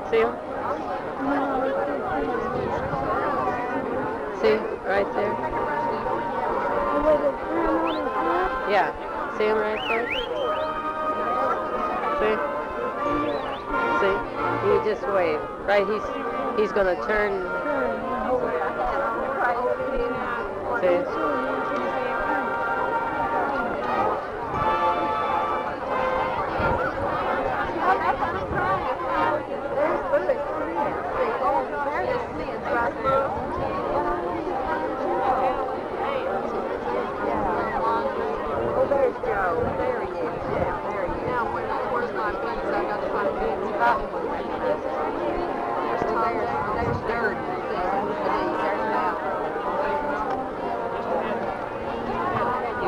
See him? See? Right there? Yeah. See him right there? See? See? You just wave. Right? He's gonna turn. See?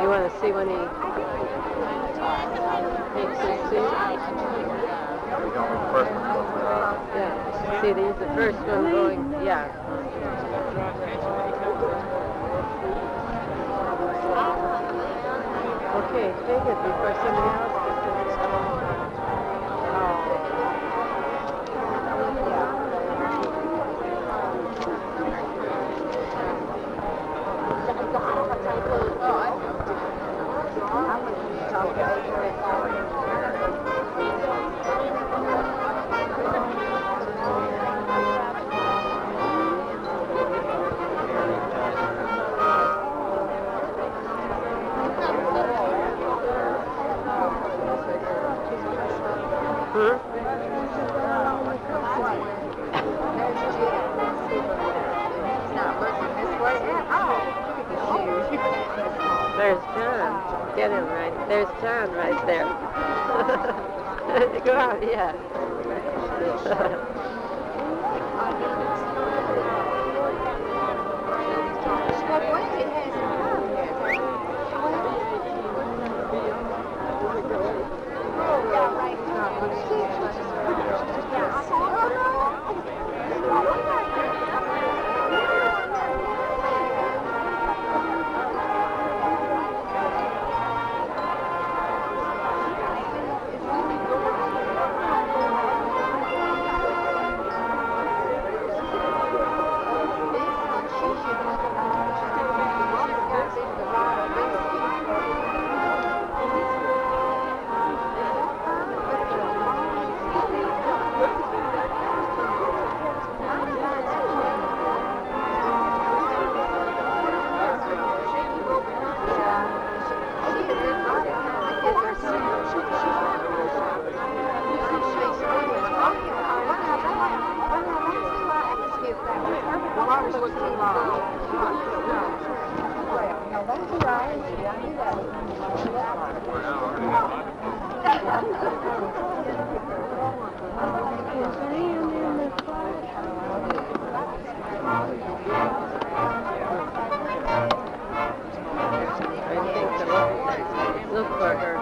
You want to see when he takes his seat? Yeah. See, he's the first one going. Yeah. Okay, take it before somebody else gets it. Not looking this way at all. There's John. Get him right. There's John right there. Go out, yeah. Look for her.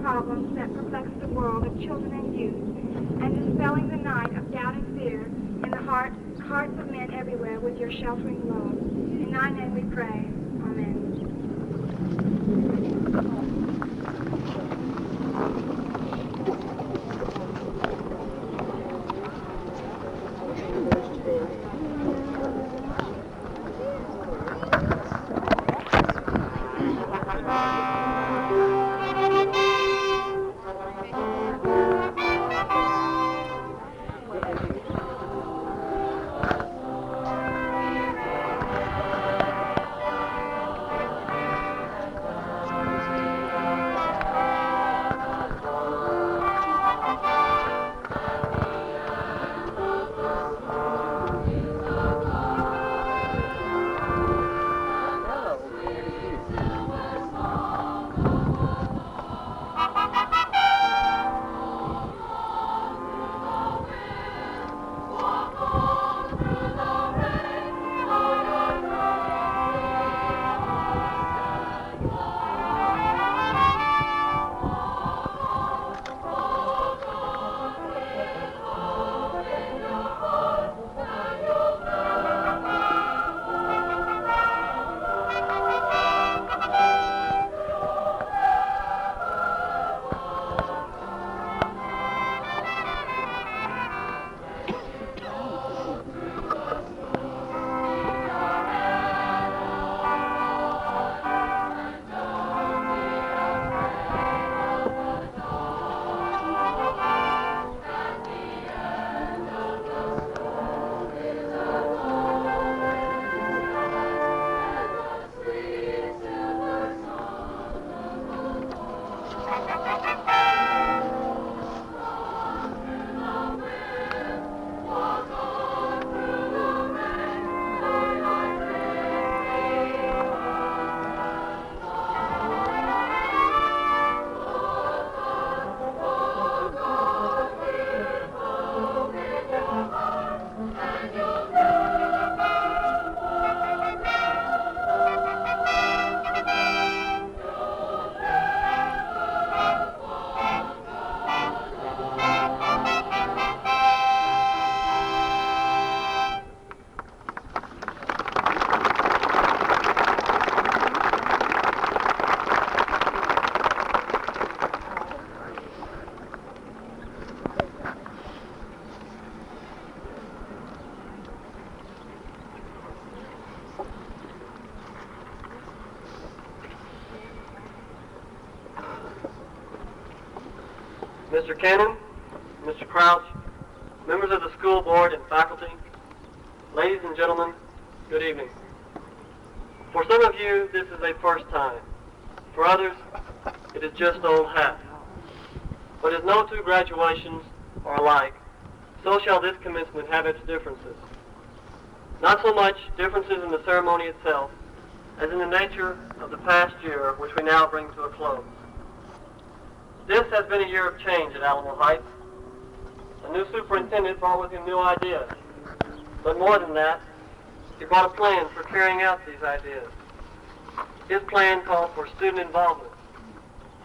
Problems that perplex the world of children and youth, and dispelling the night of doubt and fear in the hearts of men everywhere with your sheltering love. In thy name we pray. Amen. Mr. Cannon, Mr. Crouch, members of the school board and faculty, ladies and gentlemen, good evening. For some of you, this is a first time. For others, it is just old hat. But as no two graduations are alike, so shall this commencement have its differences. Not so much differences in the ceremony itself, as in the nature of the past year, which we now bring to a close. This has been a year of change at Alamo Heights. A new superintendent brought with him new ideas. But more than that, he brought a plan for carrying out these ideas. His plan called for student involvement,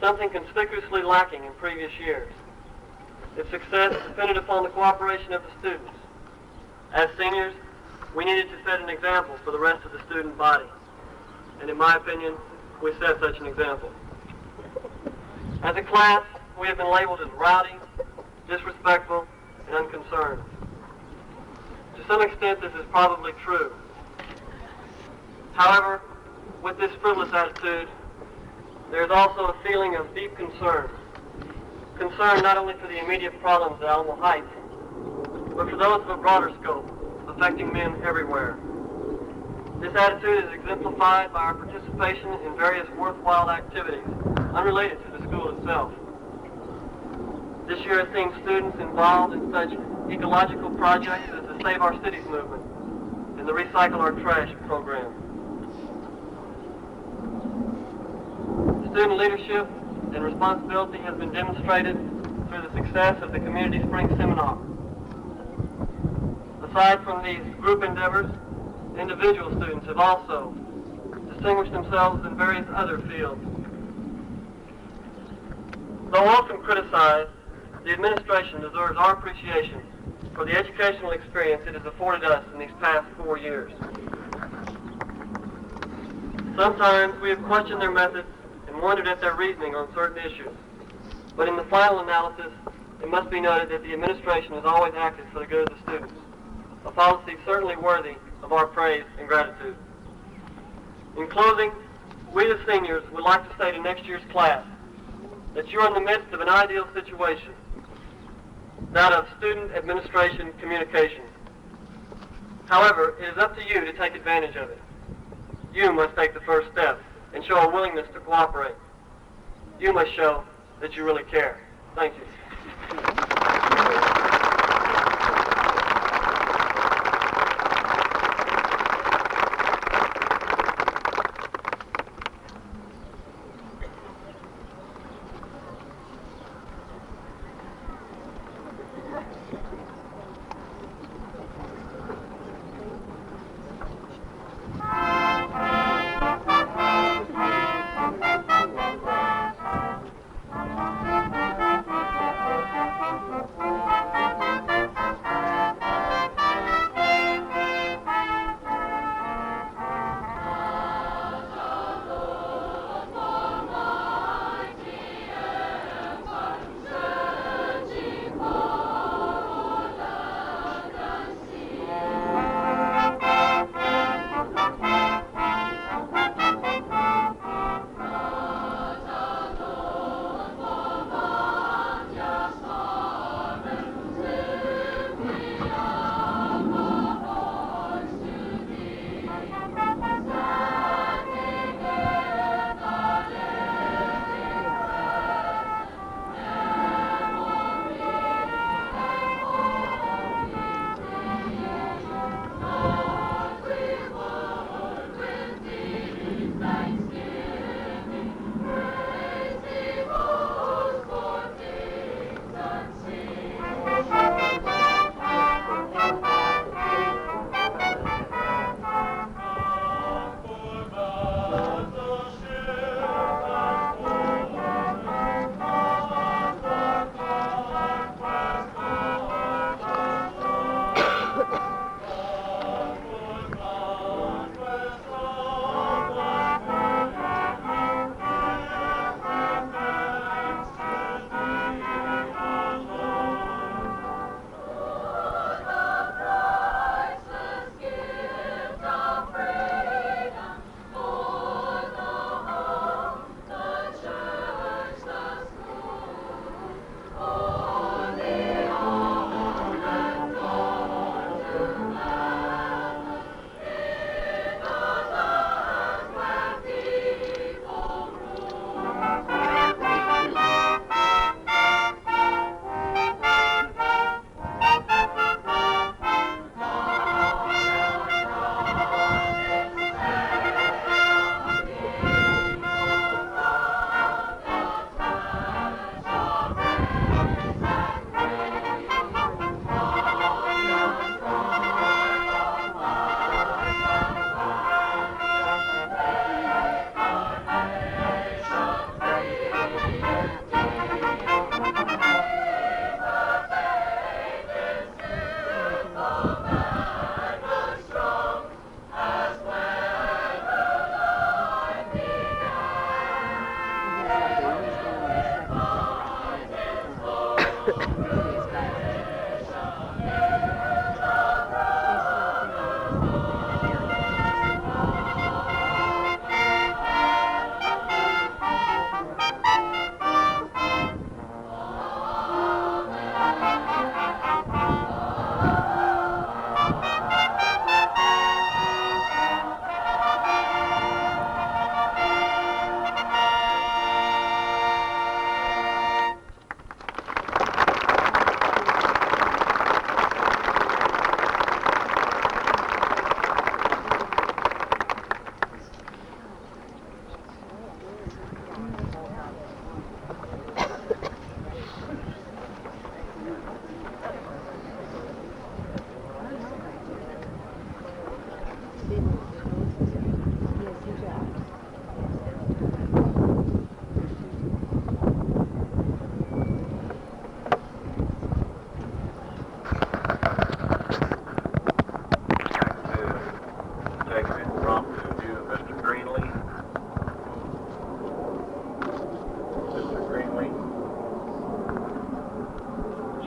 something conspicuously lacking in previous years. Its success depended upon the cooperation of the students. As seniors, we needed to set an example for the rest of the student body. And in my opinion, we set such an example. As a class, we have been labeled as rowdy, disrespectful, and unconcerned. To some extent, this is probably true. However, with this frivolous attitude, there is also a feeling of deep concern. Concern not only for the immediate problems at Alamo Heights, but for those of a broader scope, affecting men everywhere. This attitude is exemplified by our participation in various worthwhile activities unrelated to the school itself. This year has seen students involved in such ecological projects as the Save Our Cities movement and the Recycle Our Trash program. Student leadership and responsibility has been demonstrated through the success of the Community Spring Seminar. Aside from these group endeavors, individual students have also distinguished themselves in various other fields. Though often criticized, the administration deserves our appreciation for the educational experience it has afforded us in these past 4 years. Sometimes we have questioned their methods and wondered at their reasoning on certain issues. But in the final analysis, it must be noted that the administration has always acted for the good of the students, a policy certainly worthy of our praise and gratitude. In closing, we the seniors would like to say to next year's class that you are in the midst of an ideal situation, that of student administration communication. However, it is up to you to take advantage of it. You must take the first step and show a willingness to cooperate. You must show that you really care. Thank you.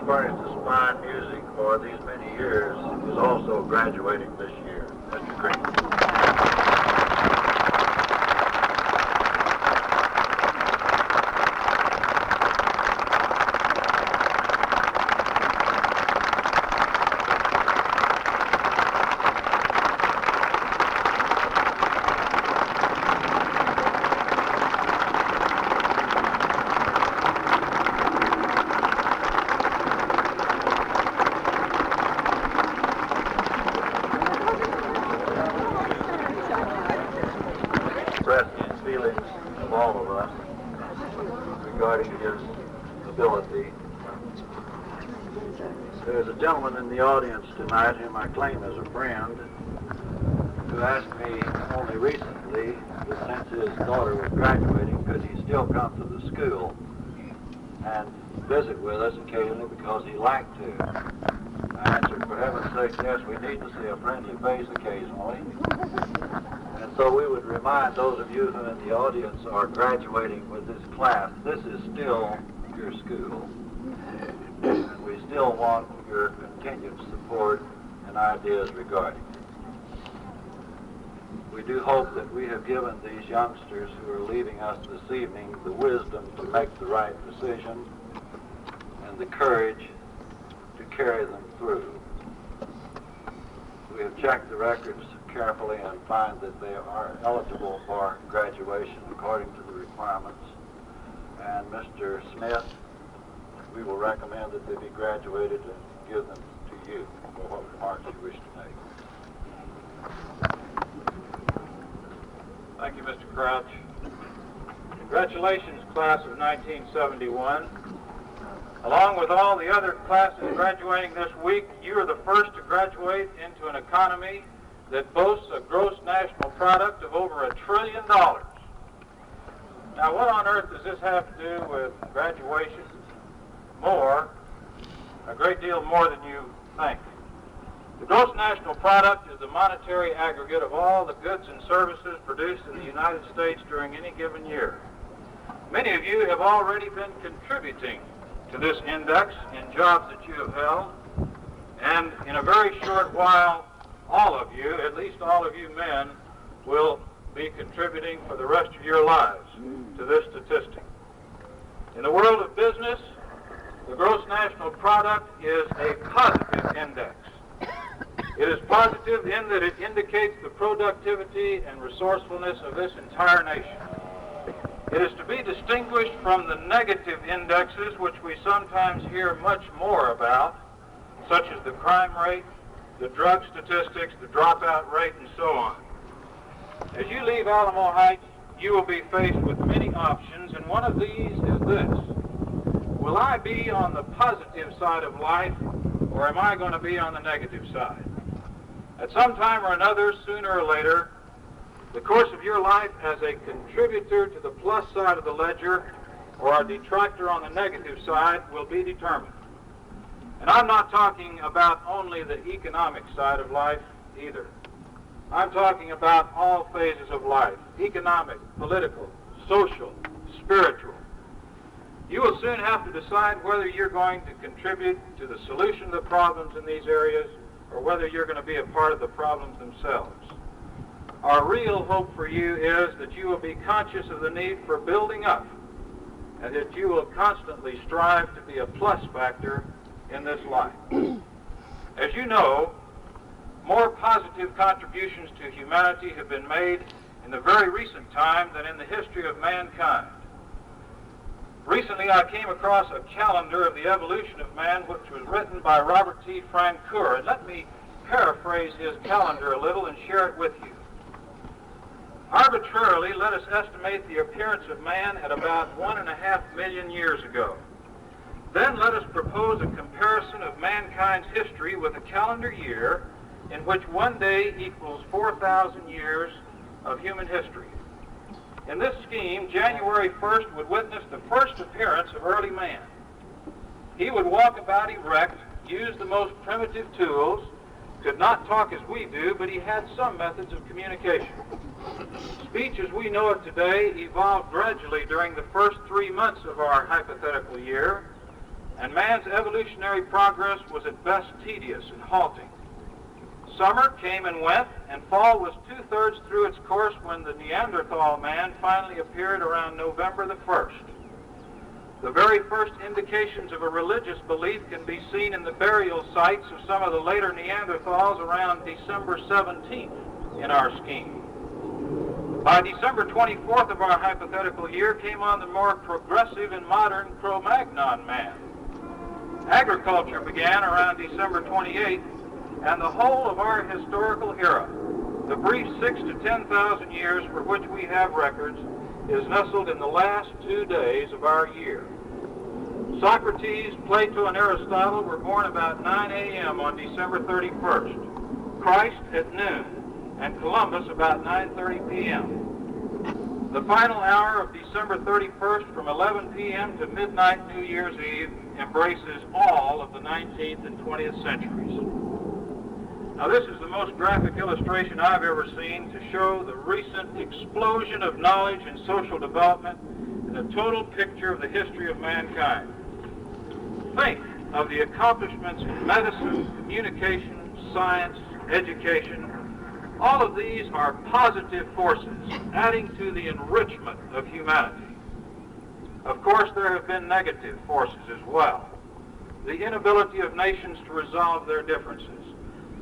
Experienced this fine music for these many years, is also graduating this year. Mr. Green. Express these feelings of all of us regarding his ability. There's a gentleman in the audience tonight whom I claim as a friend who asked me only recently that since his daughter was graduating, could he still come to the school and visit with us occasionally because he liked to. I answered, for heaven's sake, yes, we need to see a friendly face occasionally. And so we would remind those of you who in the audience are graduating with this class, this is still your school. And we still want your continued support and ideas regarding it. We do hope that we have given these youngsters who are leaving us this evening the wisdom to make the right decision and the courage to carry them through. We have checked the records carefully and find that they are eligible for graduation according to the requirements. And Mr. Smith, we will recommend that they be graduated and give them to you for what remarks you wish to make. Thank you, Mr. Crouch. Congratulations, class of 1971. Along with all the other classes graduating this week, you are the first to graduate into an economy that boasts a gross national product of over $1 trillion. Now, what on earth does this have to do with graduation? More, a great deal more than you think. The gross national product is the monetary aggregate of all the goods and services produced in the United States during any given year. Many of you have already been contributing to this index in jobs that you have held, and in a very short while, all of you, at least all of you men, will be contributing for the rest of your lives to this statistic. In the world of business, the gross national product is a positive index. It is positive in that it indicates the productivity and resourcefulness of this entire nation. It is to be distinguished from the negative indexes, which we sometimes hear much more about, such as the crime rate, the drug statistics, the dropout rate, and so on. As you leave Alamo Heights, you will be faced with many options, and one of these is this. Will I be on the positive side of life, or am I going to be on the negative side? At some time or another, sooner or later, the course of your life as a contributor to the plus side of the ledger or a detractor on the negative side will be determined. And I'm not talking about only the economic side of life either. I'm talking about all phases of life: economic, political, social, spiritual, soon have to decide whether you're going to contribute to the solution of the problems in these areas or whether you're going to be a part of the problems themselves. Our real hope for you is that you will be conscious of the need for building up and that you will constantly strive to be a plus factor in this life. As you know, more positive contributions to humanity have been made in the very recent time than in the history of mankind. Recently, I came across a calendar of the evolution of man which was written by Robert T. Francoeur, and let me paraphrase his calendar a little and share it with you. Arbitrarily, let us estimate the appearance of man at about 1.5 million years ago. Then let us propose a comparison of mankind's history with a calendar year in which one day equals 4,000 years of human history. In this scheme, January 1st would witness the first appearance of early man. He would walk about erect, use the most primitive tools, could not talk as we do, but he had some methods of communication. Speech as we know it today evolved gradually during the first 3 months of our hypothetical year, and man's evolutionary progress was at best tedious and halting. Summer came and went, and fall was 2/3 through its course when the Neanderthal man finally appeared around November the 1st. The very first indications of a religious belief can be seen in the burial sites of some of the later Neanderthals around December 17th in our scheme. By December 24th of our hypothetical year came on the more progressive and modern Cro-Magnon man. Agriculture began around December 28th, and the whole of our historical era, the brief 6,000 to 10,000 years for which we have records, is nestled in the last 2 days of our year. Socrates, Plato, and Aristotle were born about 9 a.m. on December 31st, Christ at noon, and Columbus about 9:30 p.m. The final hour of December 31st from 11 p.m. to midnight New Year's Eve embraces all of the 19th and 20th centuries. Now, this is the most graphic illustration I've ever seen to show the recent explosion of knowledge and social development and a total picture of the history of mankind. Think of the accomplishments in medicine, communication, science, education. All of these are positive forces adding to the enrichment of humanity. Of course, there have been negative forces as well. The inability of nations to resolve their differences,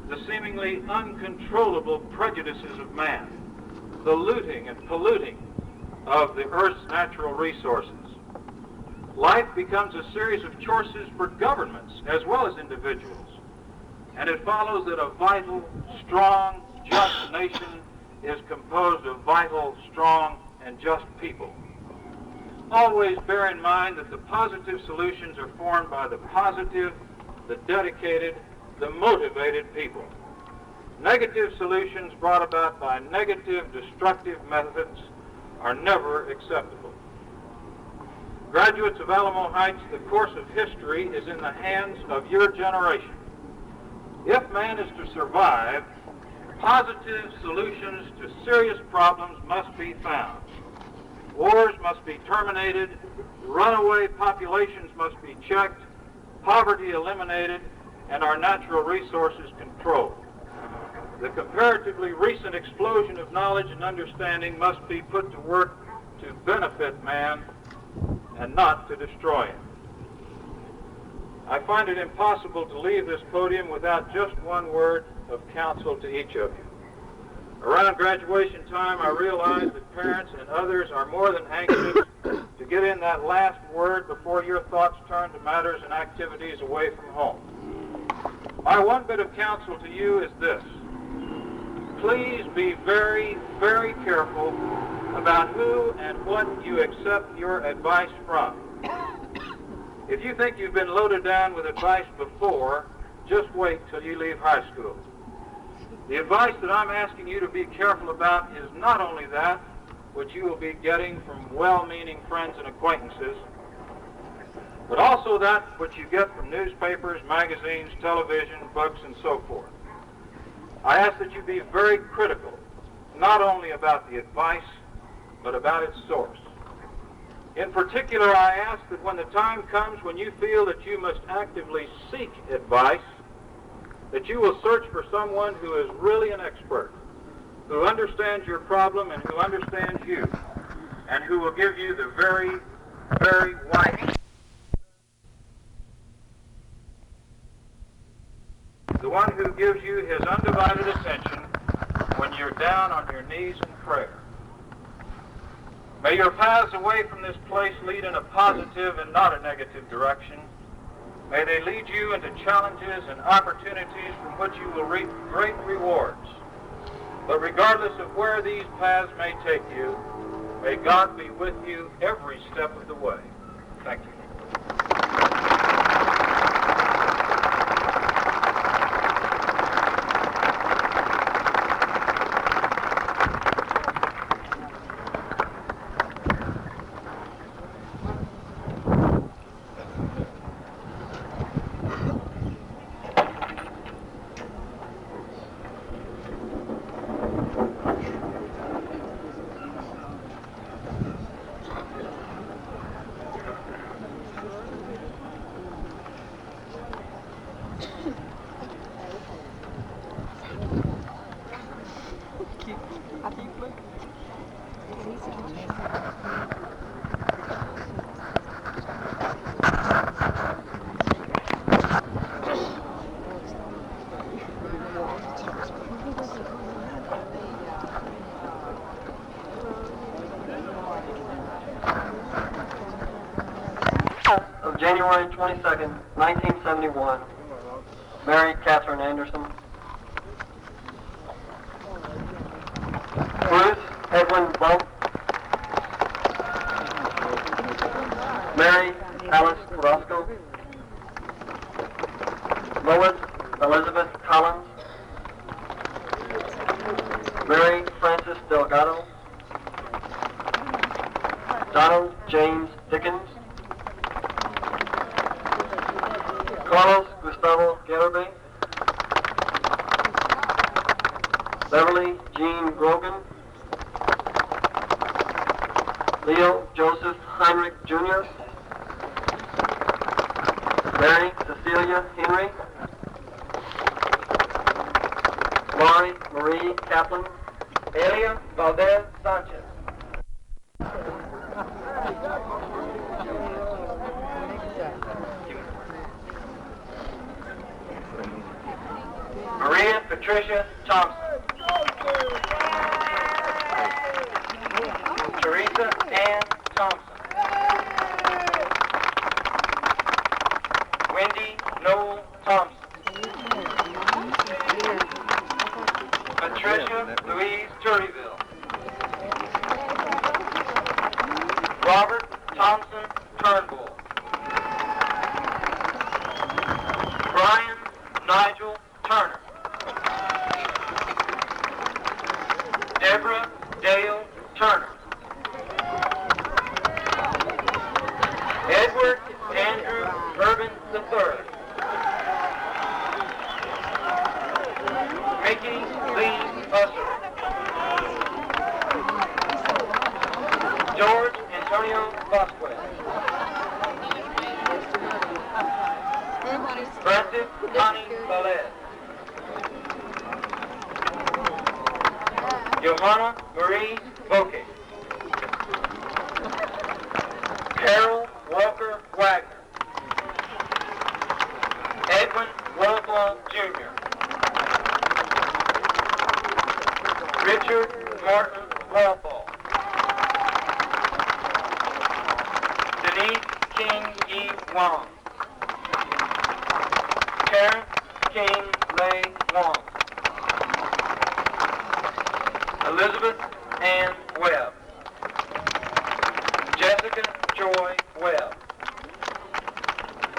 the seemingly uncontrollable prejudices of man, the looting and polluting of the Earth's natural resources. Life becomes a series of choices for governments as well as individuals, and it follows that a vital, strong, just nation is composed of vital, strong, and just people. Always bear in mind that the positive solutions are formed by the positive, the dedicated, the motivated people. Negative solutions brought about by negative, destructive methods are never acceptable. Graduates of Alamo Heights, the course of history is in the hands of your generation. If man is to survive, positive solutions to serious problems must be found. Wars must be terminated, runaway populations must be checked, poverty eliminated, and our natural resources controlled. The comparatively recent explosion of knowledge and understanding must be put to work to benefit man and not to destroy him. I find it impossible to leave this podium without just one word of counsel to each of you. Around graduation time, I realize that parents and others are more than anxious to get in that last word before your thoughts turn to matters and activities away from home. My one bit of counsel to you is this. Please be very, very careful about who and what you accept your advice from. If you think you've been loaded down with advice before, just wait till you leave high school. The advice that I'm asking you to be careful about is not only that which you will be getting from well-meaning friends and acquaintances, but also that which you get from newspapers, magazines, television, books, and so forth. I ask that you be very critical, not only about the advice, but about its source. In particular, I ask that when the time comes when you feel that you must actively seek advice, that you will search for someone who is really an expert, who understands your problem and who understands you, and who will give you the very, very right, the one who gives you his undivided attention when you're down on your knees in prayer. May your paths away from this place lead in a positive and not a negative direction. May they lead you into challenges and opportunities from which you will reap great rewards. But regardless of where these paths may take you, may God be with you every step of the way. Thank you. Of January 22nd, 1971, Mary Catherine Anderson. Bruce Edwin Bump. Mary Alice Roscoe. Lois Elizabeth Collins. Mary Frances Delgado. Donald James Dickens. Carlos Gustavo Gellerbe. Beverly Jean Grogan. Leo Joseph Heinrich Jr. Mary Cecilia Henry. Laurie Marie Kaplan. Elia Valdez Sanchez. Maria Patricia Thompson. Teresa Ann Thompson. Wendy Noel Thompson. Patricia Louise Turryville. Robert Thompson Turnbull. Brian Nigel Turner. Deborah Dale Turner. Edward Andrew Urban III. Mickey Lee Usser. George Antonio Vasquez. Francis Connie Velez. Johanna Marie Boke. Carol Walker Wagner. Edwin Wellflaw Jr. Richard Martin Walthall. Denise King E. Wong. Terrence King Lay Wong. Elizabeth Ann Webb. Jessica Joy Webb.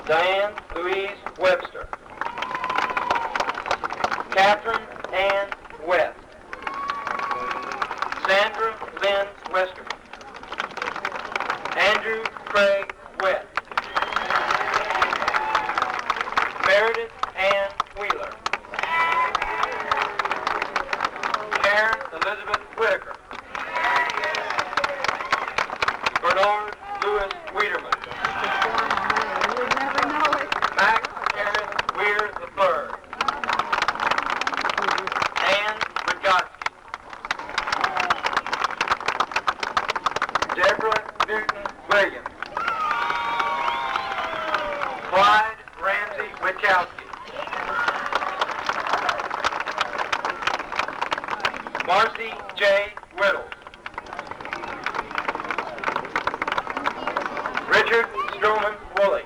Diane Louise Webster. Catherine Ann West. Sandra Lynn Westerman. Andrew Craig West. Meredith Ann Wheeler. Karen Elizabeth Whitaker. Bernard Louis Clyde Ramsey Witkowski. Marcy J. Whittles. Richard Stroman Woolley.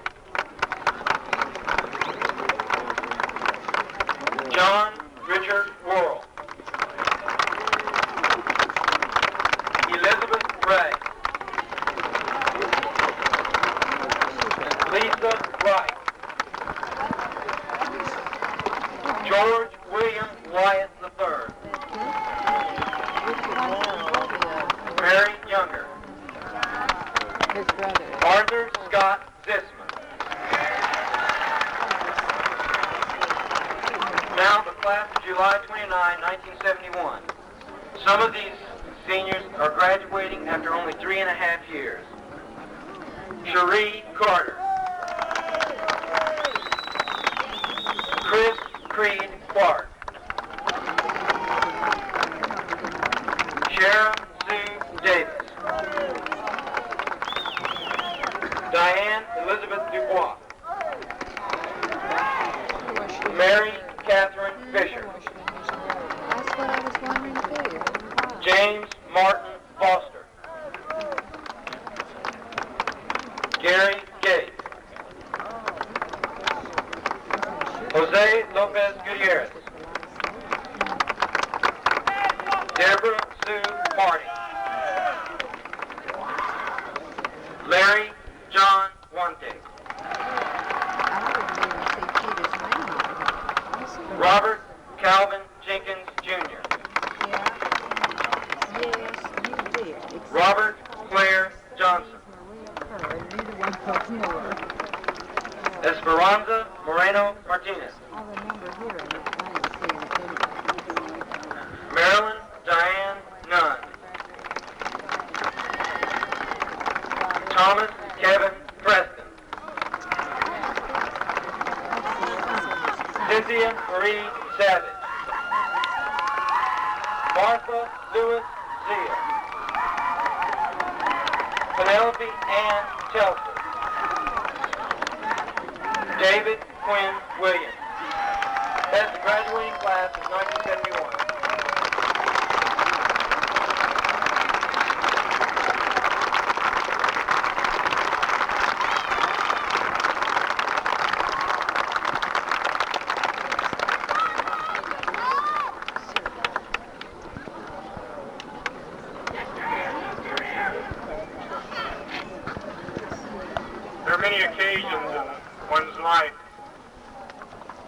John Richard Worrell. Elizabeth Ray. Lisa Wright. George William Wyatt III. Mary Younger. His brother. Arthur Scott Zisman. Now the class of July 29, 1971. Some of these seniors are graduating after only 3.5 years. Cherie Carter. Chris Creed Clark. Shara Sue Davis. Diane Elizabeth Dubois. Mary Catherine Fisher. That's what I was wondering too. James Martin Foster. Gary Gates. Jose Lopez Gutierrez. Deborah Sue Marty. Larry John Wante. Robert Calvin Jenkins Jr. Yes, you did. Robert Claire Johnson. Esperanza Moreno Martinez. I remember hearing it. Marilyn Diane Nunn. Thomas Kevin Preston. Cynthia Marie Savage. Martha Lewis Zeal. Penelope Ann Chelsea. David Quinn Williams. That's the graduating class of 1971. There are many occasions in one's life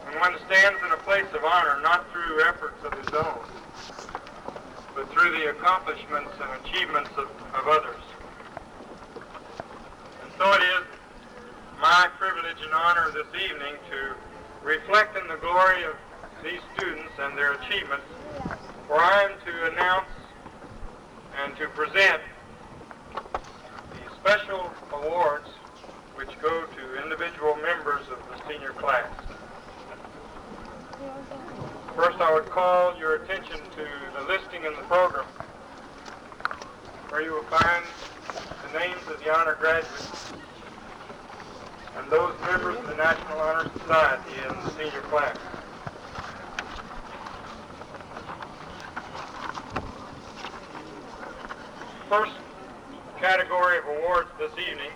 when one stands in a place of honor not through efforts of his own, but through the accomplishments and achievements of others. And so it is my privilege and honor this evening to reflect in the glory of these students and their achievements, for I am to announce and to present the special awards which go to individual members of the senior class. First, I would call your attention to the listing in the program, where you will find the names of the honor graduates and those members of the National Honor Society in the senior class. First category of awards this evening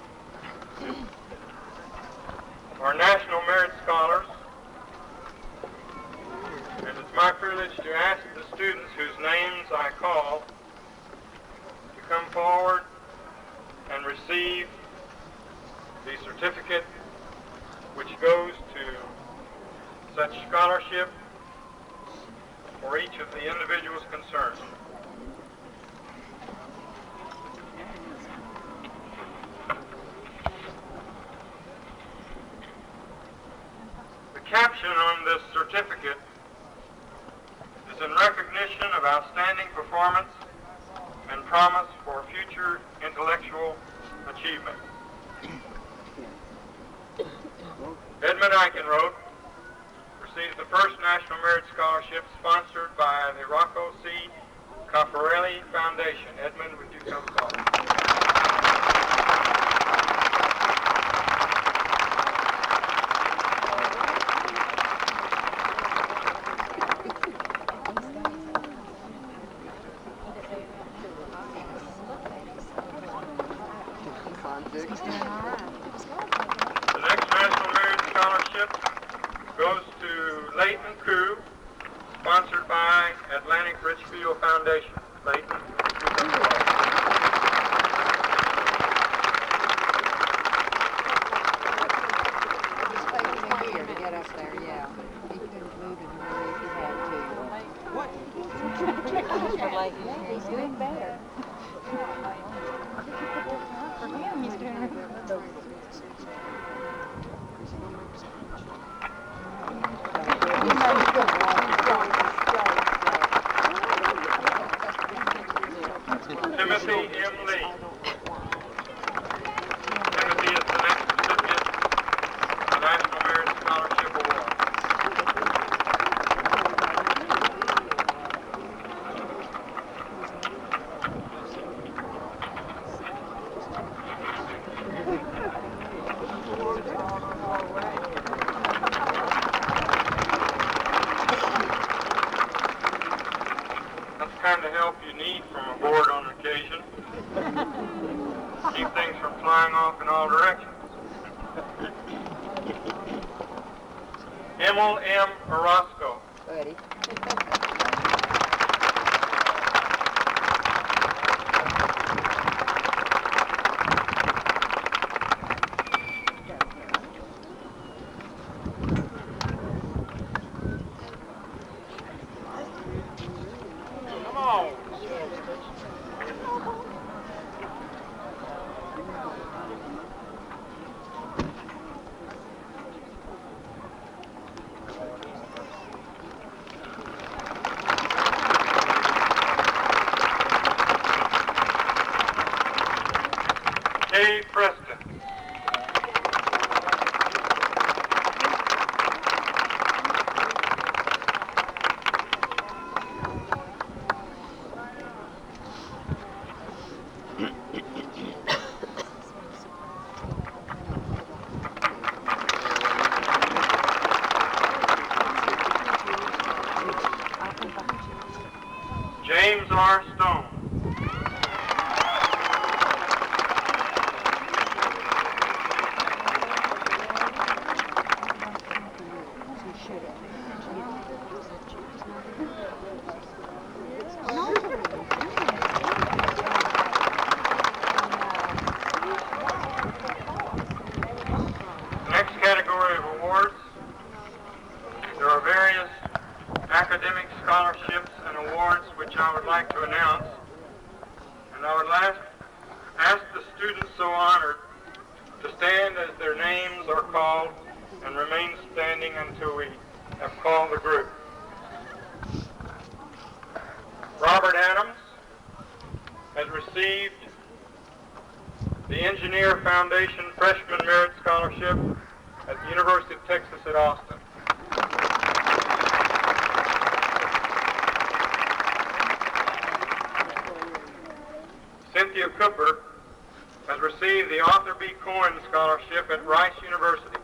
are National Merit Scholars, and it's my privilege to ask the students whose names I call to come forward and receive the certificate which goes to such scholarship for each of the individuals concerned. The caption on this certificate is in recognition of outstanding performance and promise for future intellectual achievement. Edmund Eichenroth receives the first National Merit Scholarship sponsored by the Rocco C. Caffarelli Foundation. Edmund, would you come forward? Clayton Koo, sponsored by Atlantic Richfield Foundation. Clayton. It's taking a year to get up there, yeah. He couldn't move him really if he had to. He's doing better. For him, he's doing Timothy M. Lee. Timothy is the next recipient of the National Merit Scholarship Award. That's the kind of help you need from a board on occasion. Keep things from flying off in all directions. Emil M. Orozco. Buddy. Come on. Kay Preston. James R. Stone. Next category of awards, there are various academic scholarships and awards which I would like to announce. And I would ask the students so honored to stand as their names are called and remain standing until we have called the group. Robert Adams has received the Engineer Foundation Freshman Merit Scholarship at the University of Texas at Austin. Cynthia Cooper has received the Arthur B. Cohen Scholarship at Rice University.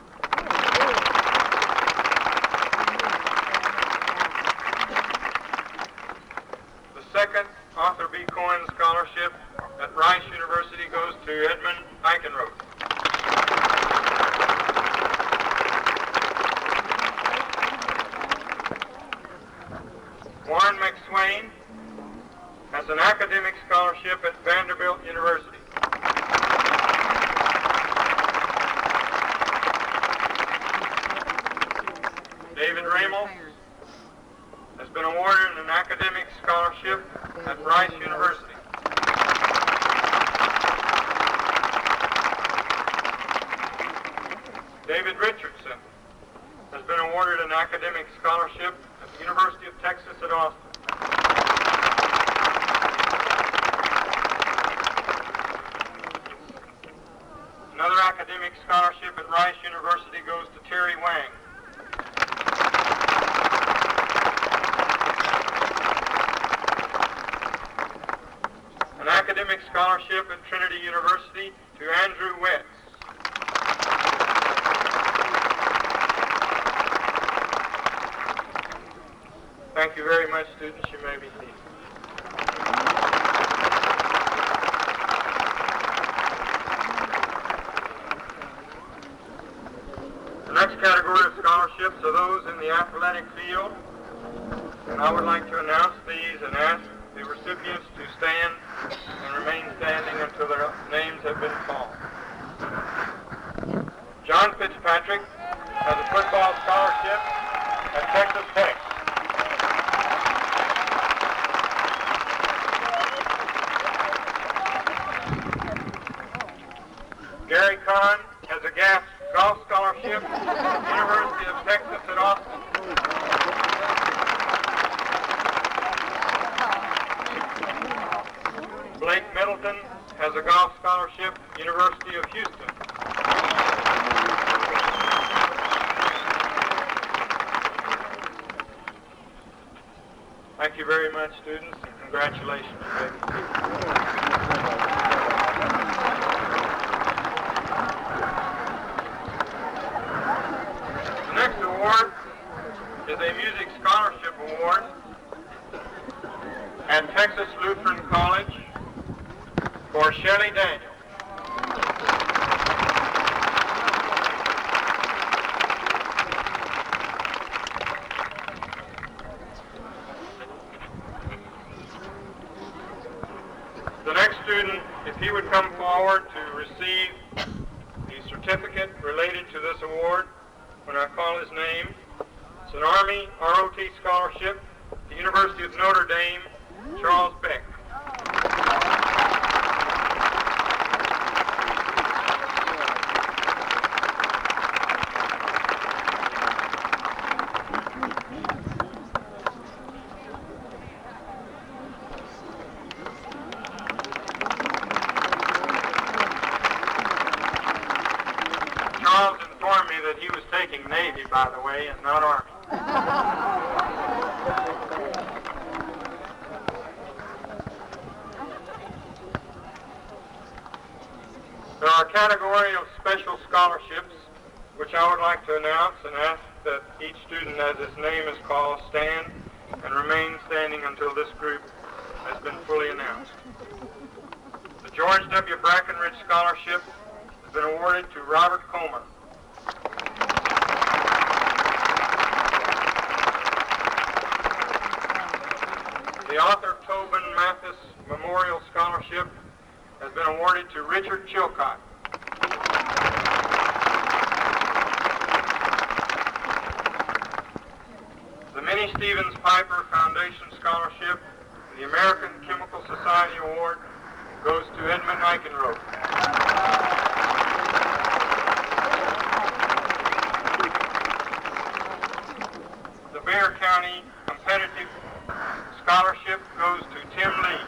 The second Arthur B. Cohen Scholarship at Rice University goes to Edmund Eichenroth. Warren McSwain has an academic scholarship at Vanderbilt University. David Ramos has been awarded an academic scholarship at Rice University. David Richardson has been awarded an academic scholarship at the University of Texas at Austin. Another academic scholarship at Rice University goes to Terry Wang. An academic scholarship at Trinity University to Andrew Wetz. Thank you very much, students. You may be seated. next category of scholarships are those in the athletic field, and I would like to announce these and ask the recipients to stand and remain standing until their names have been called. John Fitzpatrick has a football scholarship at Texas Tech. Gary Kahn has a golf scholarship at the University of Texas at Austin. Blake Middleton has a golf scholarship at the University of Houston. Thank you very much, students, and congratulations. The next award is a music scholarship award at Texas Lutheran College for Shelley Daniels. The next student, if he would come forward to receive the certificate related to this award when I call his name. It's an Army ROT scholarship at the University of Notre Dame, Charles Beck. Charles informed me that he was taking Navy, by the way, and not Army. There are a category of special scholarships which I would like to announce and ask that each student, as his name is called, stand and remain standing until this group has been fully announced. The George W. Brackenridge Scholarship has been awarded to Robert Comer. The Arthur Tobin Mathis Memorial Scholarship has been awarded to Richard Chilcott. The Minnie Stevens Piper Foundation Scholarship and the American Chemical Society Award goes to Edmund Eichenroth. The Bexar County Competitive Scholarship goes to Tim Lee.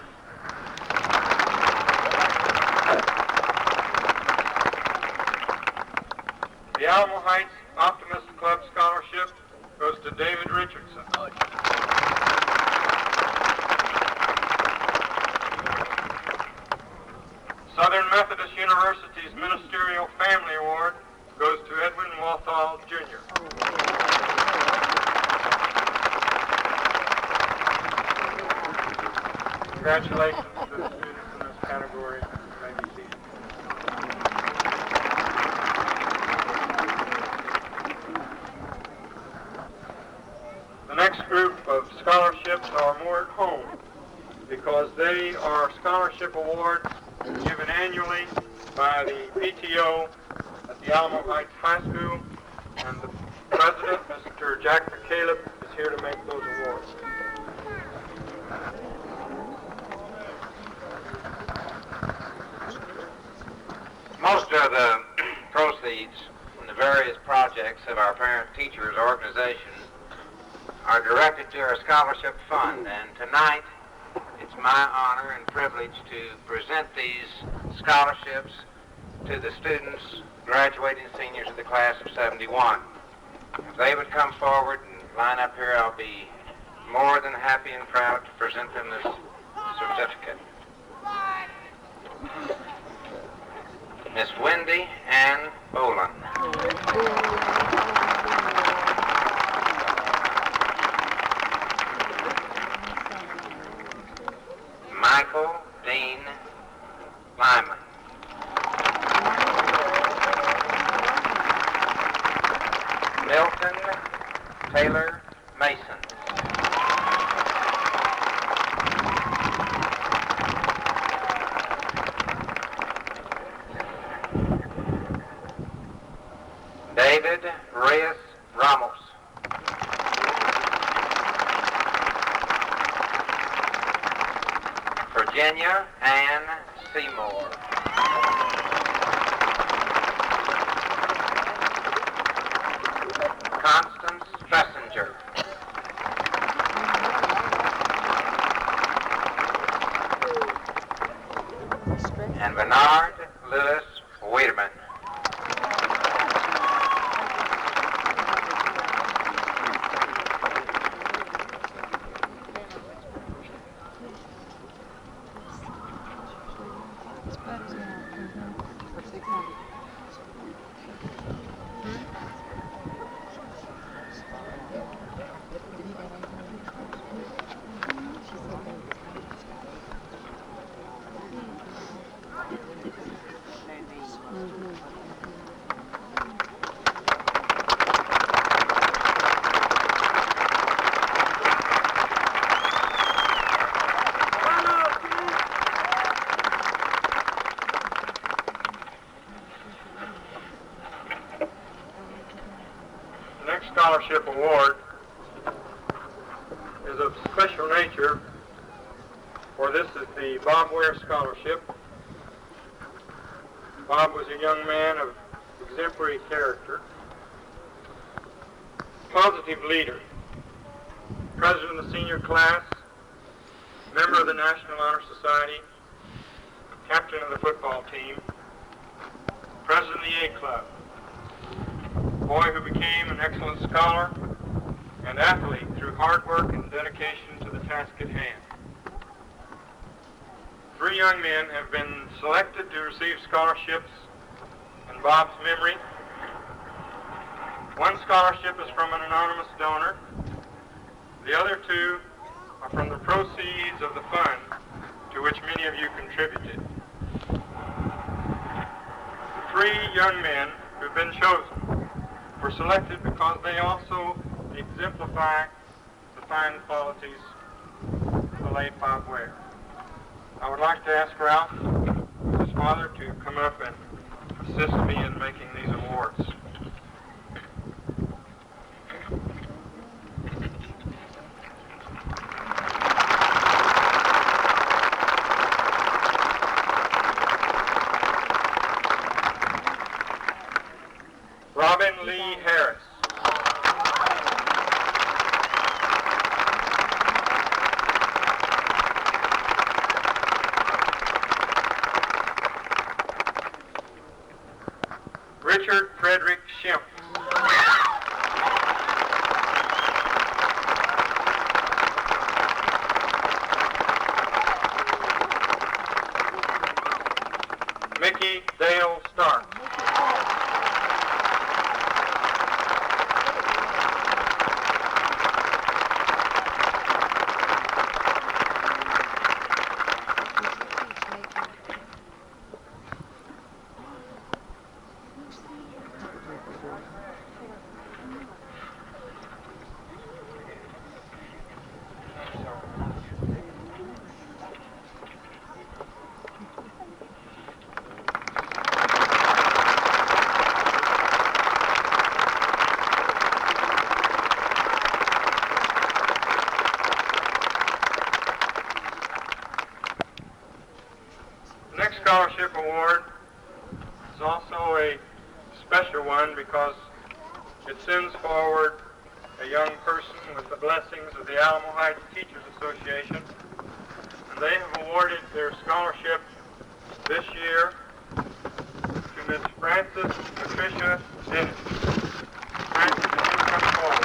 The Alamo Heights Optimist Club Scholarship goes to David Richardson. Southern Methodist University's Ministerial Family Award goes to Edwin Walthall, Jr. Congratulations to the students in this category. You may be seated. The next group of scholarships are more at home because they are scholarship awards given annually by the PTO at the Alamo Heights High School, and the president, Mr. Jack McCaleb, is here to make those awards. Most of the proceeds from the various projects of our parent teachers organization are directed to our scholarship fund, and tonight it's my honor and privilege to present these scholarships to the students, graduating seniors of the class of 71. If they would come forward and line up here, I'll be more than happy and proud to present them this certificate. Miss Wendy Ann Bolin. Michael Dean Lyman. Milton Taylor Mason. David Reyes Ramos. Virginia Ann Seymour. Constance Fessinger. And Bernard Lewis Weiderman. The next scholarship award is of special nature, for this is the Bob Ware Scholarship. Bob was a young man of exemplary character, positive leader, president of the senior class, member of the National Honor Society, captain of the football team, president of the A Club, boy who became an excellent scholar and athlete through hard work and dedication to the task at hand. 3 young men have been selected to receive scholarships in Bob's memory. One scholarship is from an anonymous donor. The other 2 are from the proceeds of the fund to which many of you contributed. The 3 young men who've been chosen were selected because they also exemplify the fine qualities of the late Bob Ware. I would like to ask Ralph, his father, to come up and assist me in making these awards. Robin Lee Harris. Richard Frederick Schimpf. Mickey Dale Stark. The next scholarship award is also a special one because it sends forward a young person with the blessings of the Alamo Heights Teachers Association. And they have awarded their scholarship this year to Miss Frances Patricia Dennis. Frances, if you come forward.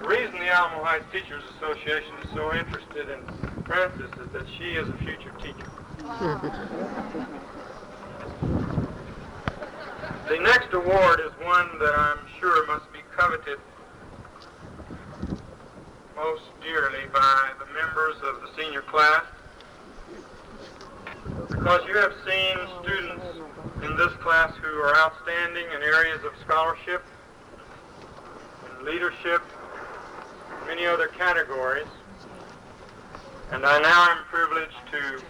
The reason the the Alamo Heights Teachers Association is so interested in Frances is that she is a future teacher. The next award is one that I'm sure must be coveted most dearly by the members of the senior class, because you have seen students in this class who are outstanding in areas of scholarship and leadership, many other categories, and I now am privileged to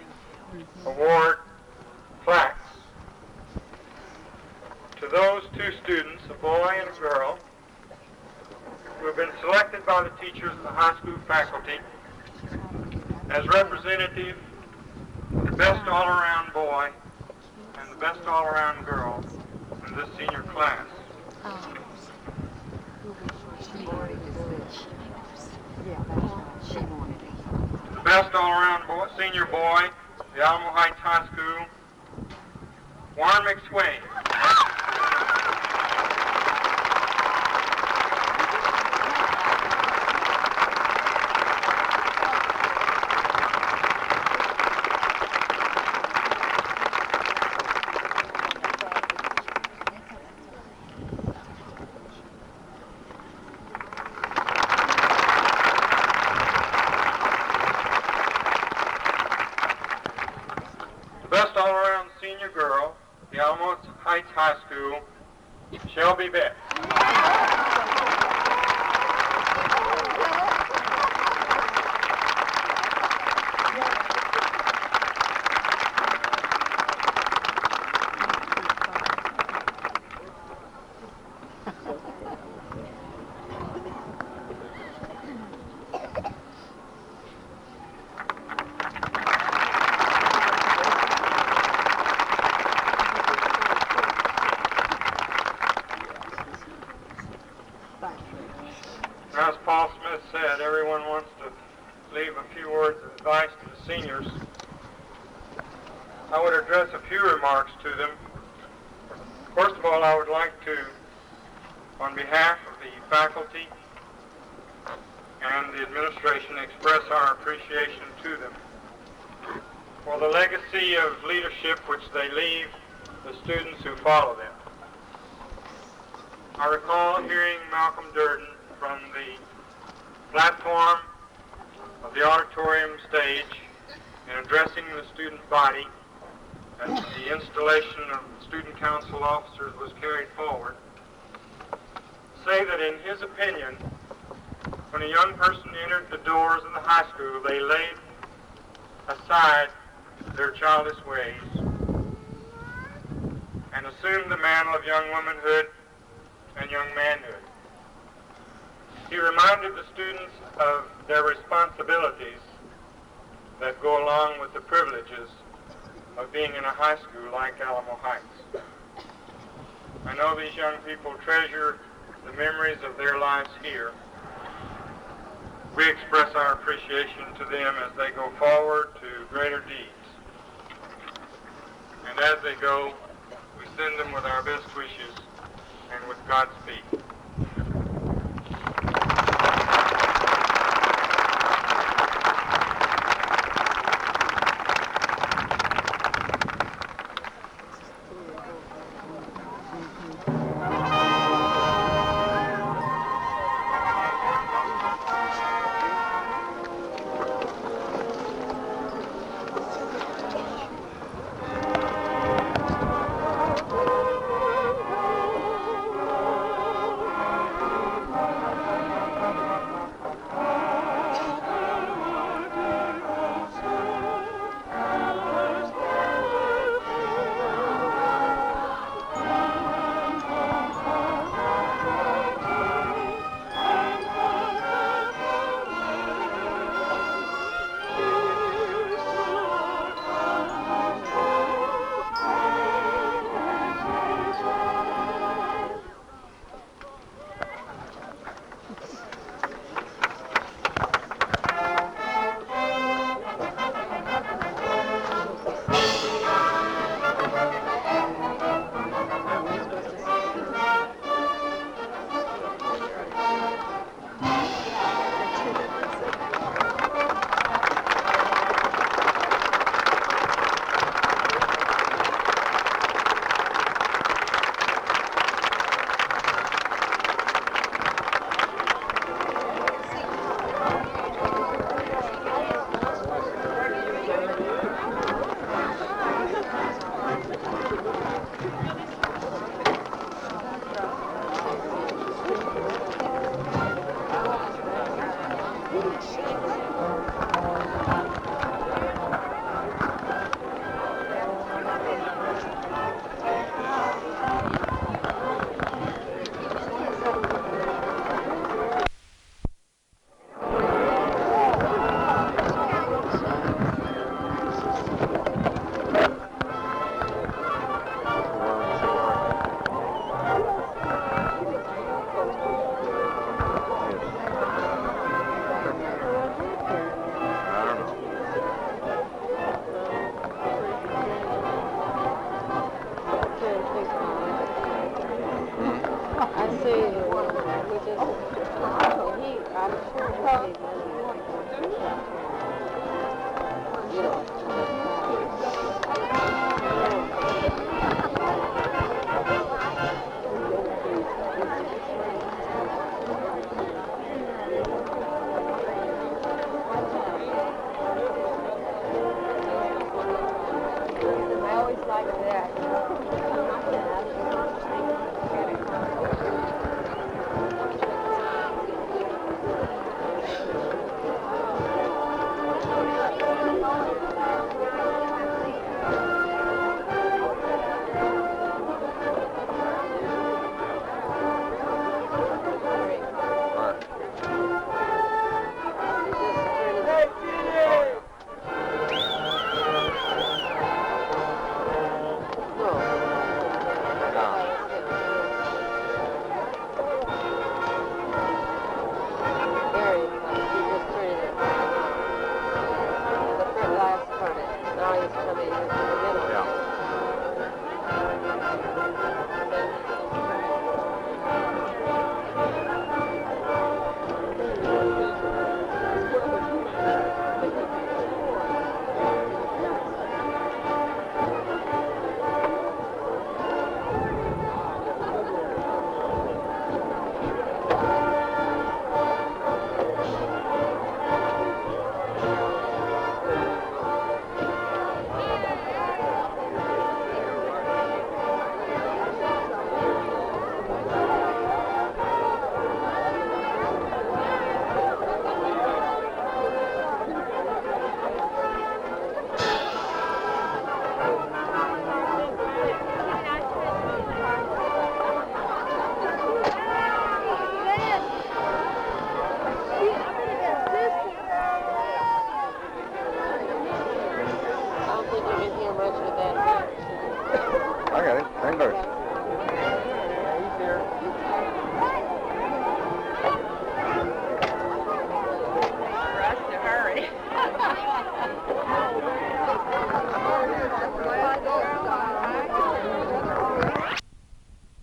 award plaques to those two students, a boy and a girl, who have been selected by the teachers and the high school faculty as representative of the best all-around boy and the best all-around girl in this senior class. The best all-around boy, senior boy, the Alamo Heights High School, Warren McSwain. Best all-around senior girl, the Alamo Heights High School, Shelby Beck. As Paul Smith said, everyone wants to leave a few words of advice to the seniors. I would address a few remarks to them. First of all, I would like to, on behalf of the faculty and the administration, express our appreciation to them for the legacy of leadership which they leave the students who follow them. I recall hearing Malcolm Durden from the platform of the auditorium stage in addressing the student body as the installation of student council officers was carried forward, say that in his opinion, when a young person entered the doors of the high school, they laid aside their childish ways and assumed the mantle of young womanhood and young manhood. He reminded the students of their responsibilities that go along with the privileges of being in a high school like Alamo Heights. I know these young people treasure the memories of their lives here. We express our appreciation to them as they go forward to greater deeds. And as they go, we send them with our best wishes and with Godspeed. I always liked that. I got it. Thank you.